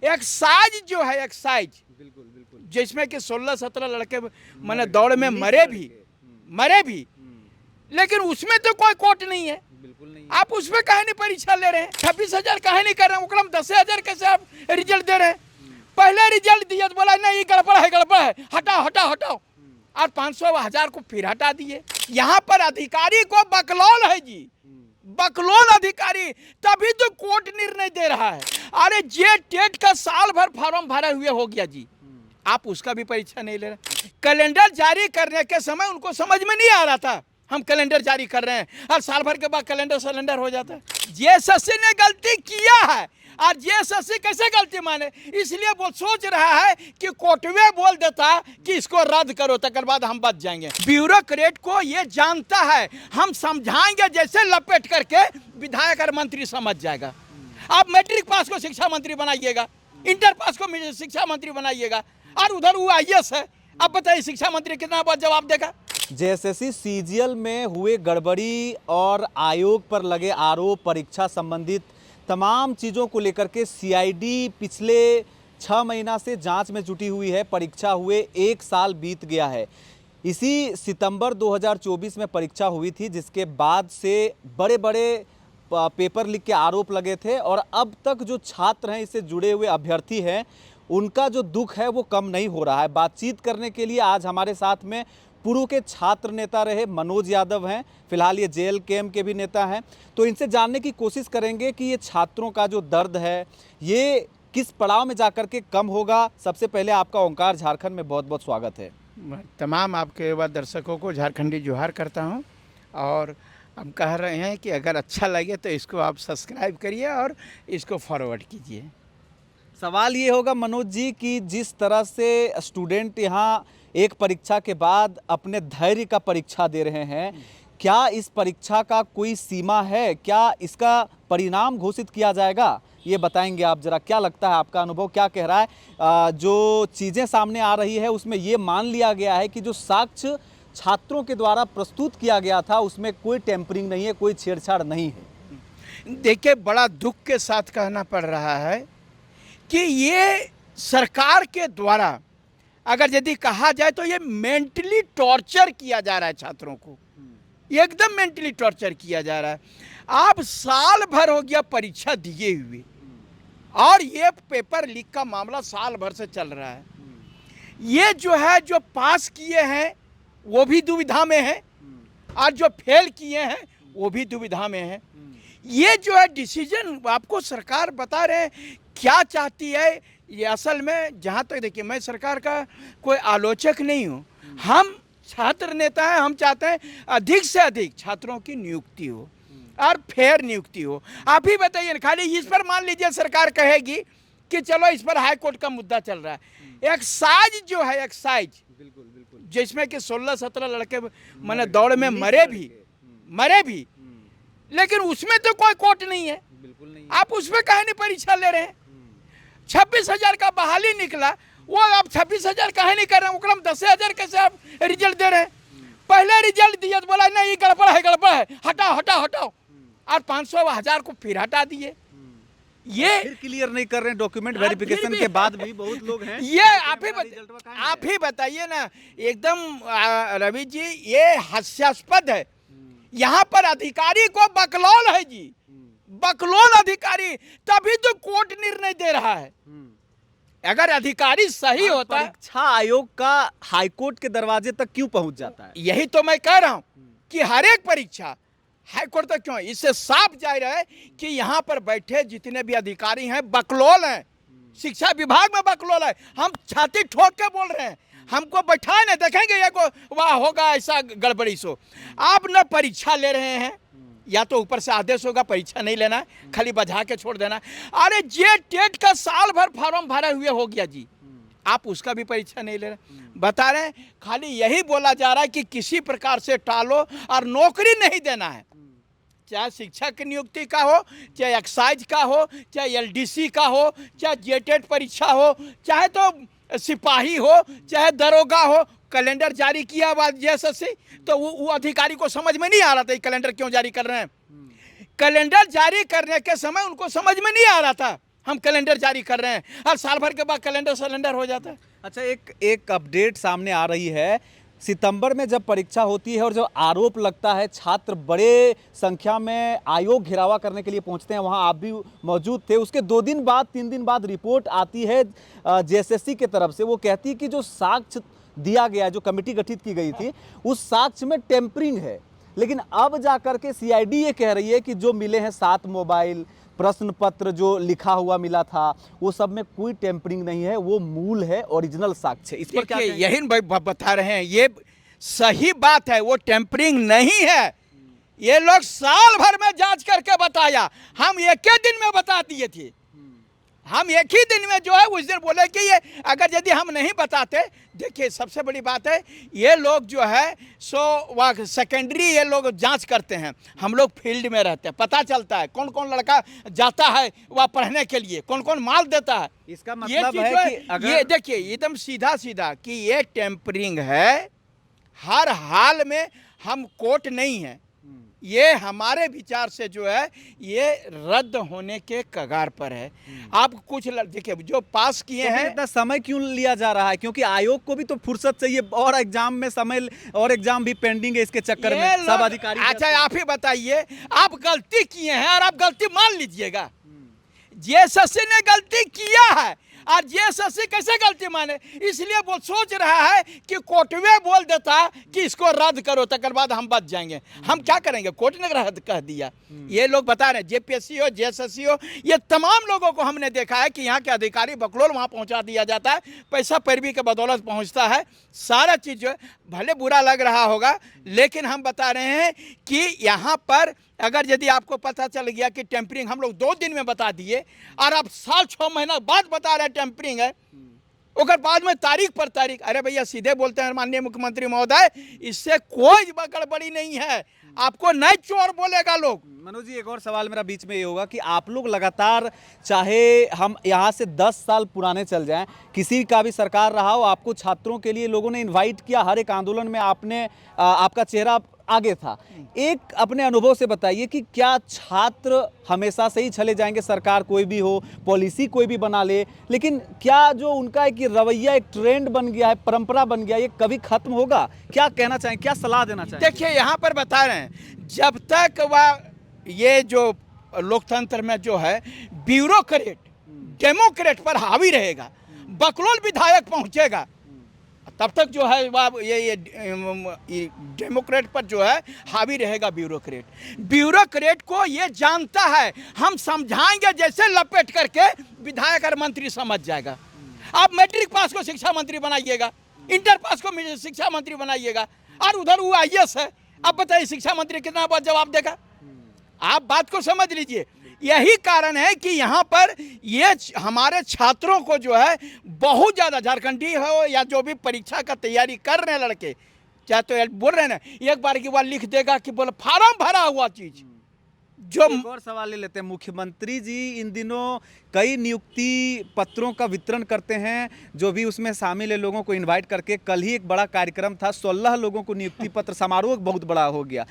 Excise जो है, excise बिल्कुल बिल्कुल। जिसमें कि 16-17 लड़के मैंने दौड़ में मरे भी, लेकिन उसमें तो कोई कोर्ट नहीं है। बिल्कुल नहीं। आप उसमें काहे नहीं परीक्षा ले रहे हैं? 26,000 काहे नहीं कर रहे हैं? ओकरा में 10,000 कैसे आप रिजल्ट दे रहे हैं? पहले रिजल्ट दिया तो बोला नहीं गड़बड़ है, हटाओ हटाओ हटाओ, और 500,000 को फिर हटा दिए। यहाँ पर अधिकारी को बकलौल है जी, बकलौल अधिकारी, तभी तो कोर्ट निर्णय दे रहा है। अरे जे टेट का साल भर फॉर्म भरे हुए हो गया जी, आप उसका भी परीक्षा नहीं ले रहे। कैलेंडर जारी करने के समय उनको समझ में नहीं आ रहा था हम कैलेंडर जारी कर रहे हैं, और साल भर के बाद कैलेंडर सिलेंडर हो जाता है। जेएसएससी ने गलती किया है, और जेएसएससी कैसे गलती माने, इसलिए वो सोच रहा है कि कोर्टवे बोल देता कि इसको रद्द करो, तकर बाद हम बच जाएंगे। ब्यूरोक्रेट को ये जानता है, हम समझाएंगे जैसे लपेट करके विधायक और मंत्री समझ जाएगा। आप मैट्रिक पास को शिक्षा मंत्री बनाइएगा, इंटर पास को शिक्षा मंत्री बनाइएगा, और उधर वो आईएएस है। अब बताइए शिक्षा मंत्री कितना बार जवाब देगा? जेएसएससी सीजीएल में हुए गड़बड़ी और आयोग पर लगे आरोप, परीक्षा संबंधित तमाम चीज़ों को लेकर के सीआईडी पिछले 6 महीना से जांच में जुटी हुई है। परीक्षा हुए 1 साल बीत गया है। इसी सितंबर 2024 में परीक्षा हुई थी, जिसके बाद से बड़े बड़े पेपर लीक के आरोप लगे थे, और अब तक जो छात्र हैं, इससे जुड़े हुए अभ्यर्थी हैं, उनका जो दुख है वो कम नहीं हो रहा है। बातचीत करने के लिए आज हमारे साथ में पूर्व के छात्र नेता रहे मनोज यादव हैं, फिलहाल ये जेएलकेएम के भी नेता हैं। तो इनसे जानने की कोशिश करेंगे कि ये छात्रों का जो दर्द है ये किस पड़ाव में जाकर के कम होगा। सबसे पहले आपका ओंकार झारखंड में बहुत बहुत स्वागत है। तमाम आपके युवा दर्शकों को झारखंडी जोहार करता हूं, और हम कह रहे हैं कि अगर अच्छा लगे तो इसको आप सब्सक्राइब करिए और इसको फॉरवर्ड कीजिए। सवाल ये होगा मनोज जी कि जिस तरह से स्टूडेंट यहाँ एक परीक्षा के बाद अपने धैर्य का परीक्षा दे रहे हैं, क्या इस परीक्षा का कोई सीमा है? क्या इसका परिणाम घोषित किया जाएगा? ये बताएंगे आप जरा, क्या लगता है, आपका अनुभव क्या कह रहा है? जो चीज़ें सामने आ रही है उसमें ये मान लिया गया है कि जो साक्ष्य छात्रों के द्वारा प्रस्तुत किया गया था उसमें कोई टेम्परिंग नहीं है, कोई छेड़छाड़ नहीं है। देखिए, बड़ा दुख के साथ कहना पड़ रहा है कि ये सरकार के द्वारा अगर यदि कहा जाए तो ये मेंटली टॉर्चर किया जा रहा है छात्रों को, एकदम मेंटली टॉर्चर किया जा रहा है। आप साल भर हो गया परीक्षा दिए हुए, और ये पेपर लीक का मामला साल भर से चल रहा है। ये जो है, जो पास किए हैं वो भी दुविधा में है, और जो फेल किए हैं वो भी दुविधा में है। ये जो है डिसीजन आपको सरकार बता रहे हैं क्या चाहती है। ये असल में जहाँ तक देखिए, मैं सरकार का कोई आलोचक नहीं हूँ, हम छात्र नेता हैं। हम चाहते हैं अधिक से अधिक छात्रों की नियुक्ति हो और फेयर नियुक्ति हो। आप ही बताइए ना, खाली इस पर मान लीजिए सरकार कहेगी कि चलो इस पर हाई कोर्ट का मुद्दा चल रहा है। एक्साइज जो है, एक्साइज बिल्कुल बिल्कुल, जिसमें कि 16-17 लड़के मैंने दौड़ में मरे भी, लेकिन उसमें तो कोई कोर्ट नहीं है। बिल्कुल नहीं। आप उसमें काहे नहीं परीक्षा ले रहे हैं? 26,000 का बहाली निकला, वो आप 26,000 काहे नहीं कर रहे हैं? ओकरा में 10,000 कैसे आप रिजल्ट दे रहे हैं? पहले रिजल्ट दिया तो बोला नहीं गड़बड़ है, हटाओ हटाओ हटाओ, और 500,000 को फिर हटा दिए। ये फिर क्लियर नहीं कर रहे हैं डॉक्यूमेंट वेरिफिकेशन के बाद भी बहुत लोग हैं। ये आप ही बताइए ना, एकदम रवि जी, ये हास्यास्पद है। यहाँ पर अधिकारी को बकलौल है जी, बकलौल अधिकारी, तभी तो कोर्ट निर्णय दे रहा है। अगर अधिकारी सही होता, परीक्षा आयोग का हाईकोर्ट के दरवाजे तक क्यों पहुंच जाता है? यही तो मैं कह रहा हूं कि हर एक परीक्षा हाईकोर्ट तक क्यों? इससे साफ जाहिर है कि यहाँ पर बैठे जितने भी अधिकारी हैं बकलौल हैं, शिक्षा विभाग में बकलौल है। हम छाती ठोक के बोल रहे हैं, हमको बैठाए ना, देखेंगे ये को वाह होगा ऐसा गड़बड़ी सो। आप न परीक्षा ले रहे हैं, या तो ऊपर से आदेश होगा परीक्षा नहीं लेना, खाली बजा के छोड़ देना। अरे जे टेट का साल भर फॉर्म भरे हुए हो गया जी, आप उसका भी परीक्षा नहीं ले रहे। बता रहे हैं, खाली यही बोला जा रहा है कि किसी प्रकार से टालो और नौकरी नहीं देना है। चाहे शिक्षक की नियुक्ति का हो, चाहे एक्साइज का हो, चाहे एलडीसी का हो, चाहे जेटेट परीक्षा हो, चाहे तो सिपाही हो, चाहे दरोगा हो। कैलेंडर जारी किया बाद जेएसएससी, तो वो अधिकारी को समझ में नहीं आ रहा था कैलेंडर क्यों जारी कर रहे हैं। कैलेंडर जारी करने के समय उनको समझ में नहीं आ रहा था हम कैलेंडर जारी कर रहे हैं, और साल भर के बाद कैलेंडर हो जाता है। अच्छा, एक अपडेट सामने आ रही है। सितंबर में जब परीक्षा होती है और जब आरोप लगता है, छात्र बड़े संख्या में आयोग घेरावा करने के लिए पहुंचते हैं, वहां आप भी मौजूद थे। उसके 2 दिन बाद 3 दिन बाद रिपोर्ट आती है जेएसएससी के तरफ से। वो कहती है कि जो साक्ष्य दिया गया, जो कमेटी गठित की गई थी, उस साक्ष्य में टेम्परिंग है। लेकिन अब जाकर के सीआईडी ये कह रही है कि जो मिले हैं 7 मोबाइल, प्रश्न पत्र जो लिखा हुआ मिला था, वो सब में कोई टेम्परिंग नहीं है, वो मूल है, ओरिजिनल साक्ष्य। इस पर क्या कहेंगे? यही बता रहे हैं, ये सही बात है, वो टेम्परिंग नहीं है। ये लोग साल भर में जांच करके बताया, हम एक ही दिन में बता दिए थे। हम एक ही दिन में जो है उस दिन बोले कि ये अगर यदि हम नहीं बताते, देखिए सबसे बड़ी बात है, ये लोग जो है सो वह सेकेंडरी ये लोग जांच करते हैं, हम लोग फील्ड में रहते हैं, पता चलता है कौन कौन लड़का जाता है वह पढ़ने के लिए, कौन कौन माल देता है। इसका मतलब है कि अगर ये देखिए एकदम सीधा सीधा कि ये टेम्परिंग है, हर हाल में हम कोर्ट नहीं है, ये हमारे विचार से जो है ये रद्द होने के कगार पर है। आप कुछ देखिए जो पास किए हैं, इतना समय क्यों लिया जा रहा है? क्योंकि आयोग को भी तो फुर्सत चाहिए, और एग्जाम में समय, और एग्जाम भी पेंडिंग है इसके चक्कर में सब अधिकारी। अच्छा आप ही बताइए, आप गलती किए हैं और आप गलती मान लीजिएगा। जेएसएससी ने गलती किया है और जेएसएससी कैसे गलती माने, इसलिए वो सोच रहा है कि कोर्ट में बोल देता कि इसको रद्द करो, तकर बाद हम बच जाएंगे। हम क्या करेंगे, कोर्ट ने रद्द कह दिया। ये लोग बता रहे हैं, जेपीएससी हो जेएसएससी हो, ये तमाम लोगों को हमने देखा है कि यहाँ के अधिकारी बकलोल वहाँ पहुँचा दिया जाता है, पैसा पैरवी के बदौलत पहुँचता है, सारा चीज़ जो है भले बुरा लग रहा होगा, लेकिन हम बता रहे हैं कि यहाँ पर अगर यदि आपको पता चल गया कि टेम्परिंग हम लोग 2 दिन में बता दिए और आप साल 6 महीना बाद बता रहे हैं टेम्परिंग है, और बाद में तारीख पर तारीख, अरे भैया सीधे बोलते हैं माननीय मुख्यमंत्री महोदय, इससे कोई गड़बड़ी नहीं है, आपको नहीं चोर बोलेगा लोग। मनोज जी, एक और सवाल मेरा बीच में ये होगा कि आप लोग लगातार, चाहे हम यहाँ से 10 साल पुराने चल जाएं, किसी का भी सरकार रहा हो, आपको छात्रों के लिए लोगों ने इनवाइट किया, हर एक आंदोलन में आपने आपका चेहरा आगे था। एक अपने अनुभव से बताइए कि क्या छात्र हमेशा से ही चले जाएंगे, सरकार कोई भी हो, पॉलिसी कोई भी बना ले, लेकिन क्या जो उनका एक रवैया, एक ट्रेंड बन गया है, परंपरा बन गया, ये कभी खत्म होगा? क्या कहना चाहेंगे, क्या सलाह देना चाहेंगे? देखिए यहाँ पर बता रहे हैं, जब तक वह ये जो लोकतंत्र में जो है ब्यूरोक्रेट डेमोक्रेट पर हावी रहेगा, बकलोल विधायक पहुंचेगा, तब तक जो है वह ये डेमोक्रेट पर जो है हावी रहेगा ब्यूरोक्रेट को ये जानता है, हम समझाएंगे जैसे लपेट करके विधायक और मंत्री समझ जाएगा। आप मैट्रिक पास को शिक्षा मंत्री बनाइएगा, इंटर पास को शिक्षा मंत्री बनाइएगा, और उधर वो आईएएस है, अब बताइए शिक्षा मंत्री कितना बार जवाब देगा? आप बात को समझ लीजिए। यही कारण है कि यहाँ पर ये हमारे छात्रों को जो है बहुत ज़्यादा, झारखंडी हो या जो भी परीक्षा का तैयारी कर रहे हैं लड़के, चाहे तो बोल रहे हैं ना, एक बार की बार लिख देगा कि बोले फार्म भरा हुआ चीज। जो एक और सवाल ले लेते हैं, मुख्यमंत्री जी इन दिनों कई नियुक्ति पत्रों का वितरण करते हैं, जो भी उसमें शामिल है लोगों को इनवाइट करके। कल ही एक बड़ा कार्यक्रम था, 16 लोगों को नियुक्ति पत्र, समारोह बहुत बड़ा हो गया।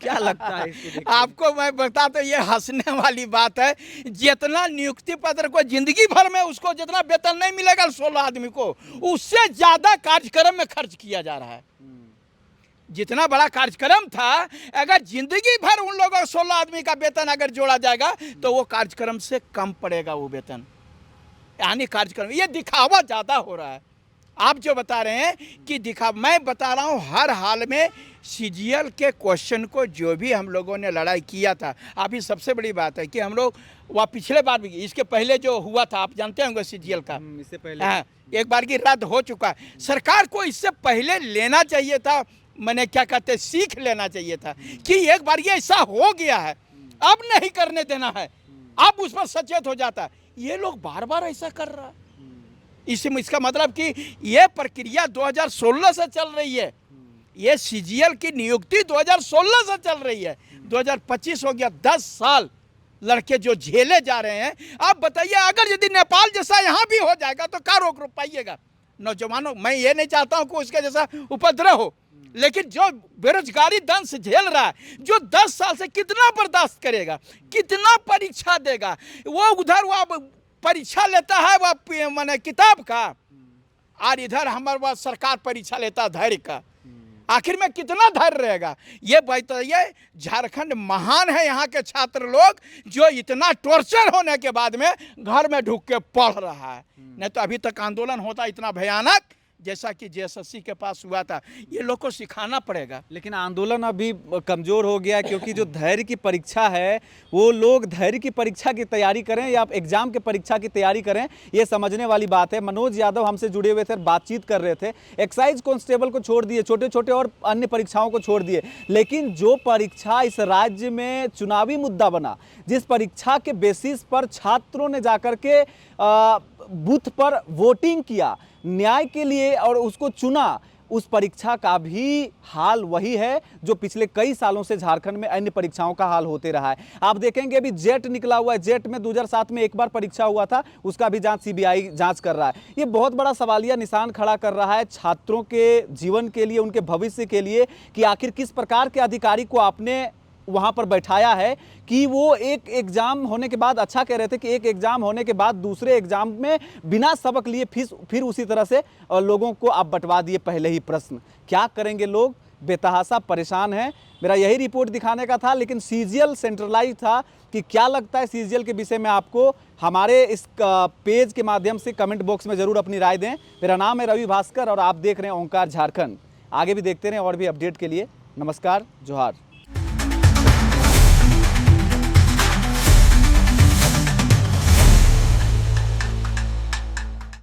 क्या लगता है इसको? आपको मैं बता तो ये हंसने वाली बात है, जितना नियुक्ति पत्र को जिंदगी भर में उसको जितना वेतन नहीं मिलेगा 16 आदमी को, उससे ज्यादा कार्यक्रम में खर्च किया जा रहा है। जितना बड़ा कार्यक्रम था, अगर जिंदगी भर उन लोगों 16 आदमी का वेतन अगर जोड़ा जाएगा तो वो कार्यक्रम से कम पड़ेगा वो वेतन। यानी कार्यक्रम ये दिखावा ज्यादा हो रहा है। आप जो बता रहे हैं कि मैं बता रहा हूँ हर हाल में सीजीएल के क्वेश्चन को जो भी हम लोगों ने लड़ाई किया था, अभी सबसे बड़ी बात है कि हम लोग वह पिछले बार भी, इसके पहले जो हुआ था आप जानते होंगे सीजीएल का, इससे पहले हाँ, एक बार की रद्द हो चुका है। सरकार को इससे पहले लेना चाहिए था, मैंने क्या कहते सीख लेना चाहिए था कि एक बार ये ऐसा हो गया है, अब नहीं करने देना है, अब उस पर सचेत हो जाता है। ये लोग बार बार ऐसा कर रहा है, इसका मतलब कि ये प्रक्रिया 2016 से चल रही है, ये सीजीएल की नियुक्ति 2016 से चल रही है, 2025 हो गया, 10 साल लड़के जो झेले जा रहे हैं। आप बताइए अगर यदि नेपाल जैसा यहाँ भी हो जाएगा तो क्या रोक पाइएगा? नौजवानों, मैं ये नहीं चाहता हूँ कि उसके जैसा उपद्रव हो, लेकिन जो बेरोजगारी दंश झेल रहा है, जो 10 साल से कितना बर्दाश्त करेगा, कितना परीक्षा देगा, वो उधर वो परीक्षा लेता है वह माने किताब का, और इधर हमारे पास सरकार परीक्षा लेता है धैर्य का। आखिर में कितना धैर्य रहेगा? ये बताइए। झारखंड महान है, यहाँ के छात्र लोग जो इतना टॉर्चर होने के बाद में घर में ढुक के पढ़ रहा है। नहीं तो अभी तक आंदोलन होता इतना भयानक जैसा कि जेएसएससी के पास हुआ था। ये लोग को सिखाना पड़ेगा। लेकिन आंदोलन अभी कमज़ोर हो गया, क्योंकि जो धैर्य की परीक्षा है वो लोग धैर्य की परीक्षा की तैयारी करें या एग्जाम के परीक्षा की तैयारी करें, ये समझने वाली बात है। मनोज यादव हमसे जुड़े हुए थे, बातचीत कर रहे थे। एक्साइज कांस्टेबल को छोड़ दिए, छोटे छोटे और अन्य परीक्षाओं को छोड़ दिए, लेकिन जो परीक्षा इस राज्य में चुनावी मुद्दा बना, जिस परीक्षा के बेसिस पर छात्रों ने जाकर के बूथ पर वोटिंग किया न्याय के लिए और उसको चुना, उस परीक्षा का भी हाल वही है जो पिछले कई सालों से झारखंड में अन्य परीक्षाओं का हाल होते रहा है। आप देखेंगे अभी जेट निकला हुआ है, जेट में 2007 में एक बार परीक्षा हुआ था, उसका भी जांच सीबीआई जांच कर रहा है। ये बहुत बड़ा सवालिया निशान खड़ा कर रहा है छात्रों के जीवन के लिए, उनके भविष्य के लिए, कि आखिर किस प्रकार के अधिकारी को आपने वहाँ पर बैठाया है कि वो एक एग्ज़ाम होने के बाद, अच्छा कह रहे थे कि एक एग्ज़ाम होने के बाद दूसरे एग्ज़ाम में बिना सबक लिए फिर उसी तरह से लोगों को आप बंटवा दिए पहले ही प्रश्न। क्या करेंगे लोग? बेतहासा परेशान हैं। मेरा यही रिपोर्ट दिखाने का था, लेकिन सीजीएल सेंट्रलाइज था। कि क्या लगता है सीजीएल के विषय में आपको, हमारे इस पेज के माध्यम से कमेंट बॉक्स में ज़रूर अपनी राय दें। मेरा नाम है रवि भास्कर और आप देख रहे हैं ओंकार झारखंड। आगे भी देखते रहें और भी अपडेट के लिए। नमस्कार, जोहार।